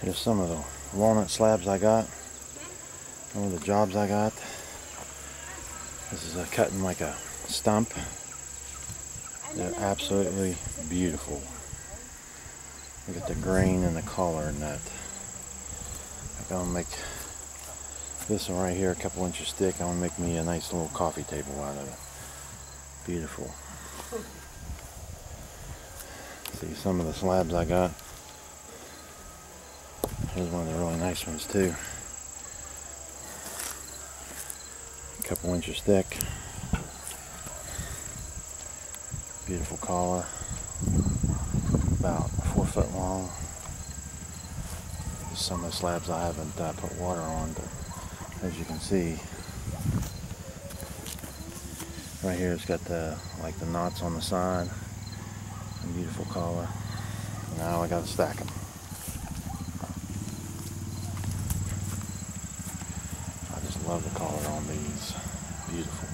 Here's some of the walnut slabs I got. Some of the jobs I got. This is cutting like a stump. They're absolutely beautiful. Look at the grain and the color in that. I'm gonna make this one right here a couple inches thick. I'm gonna make me a nice little coffee table out of it. Beautiful. See some of the slabs I got. Here's one of the really nice ones too. A couple inches thick. Beautiful collar. About 4 foot long. Some of the slabs I haven't put water on, but as you can see, right here it's got the the knots on the side. And beautiful collar. Now I gotta stack them. I just love the color on these. Beautiful.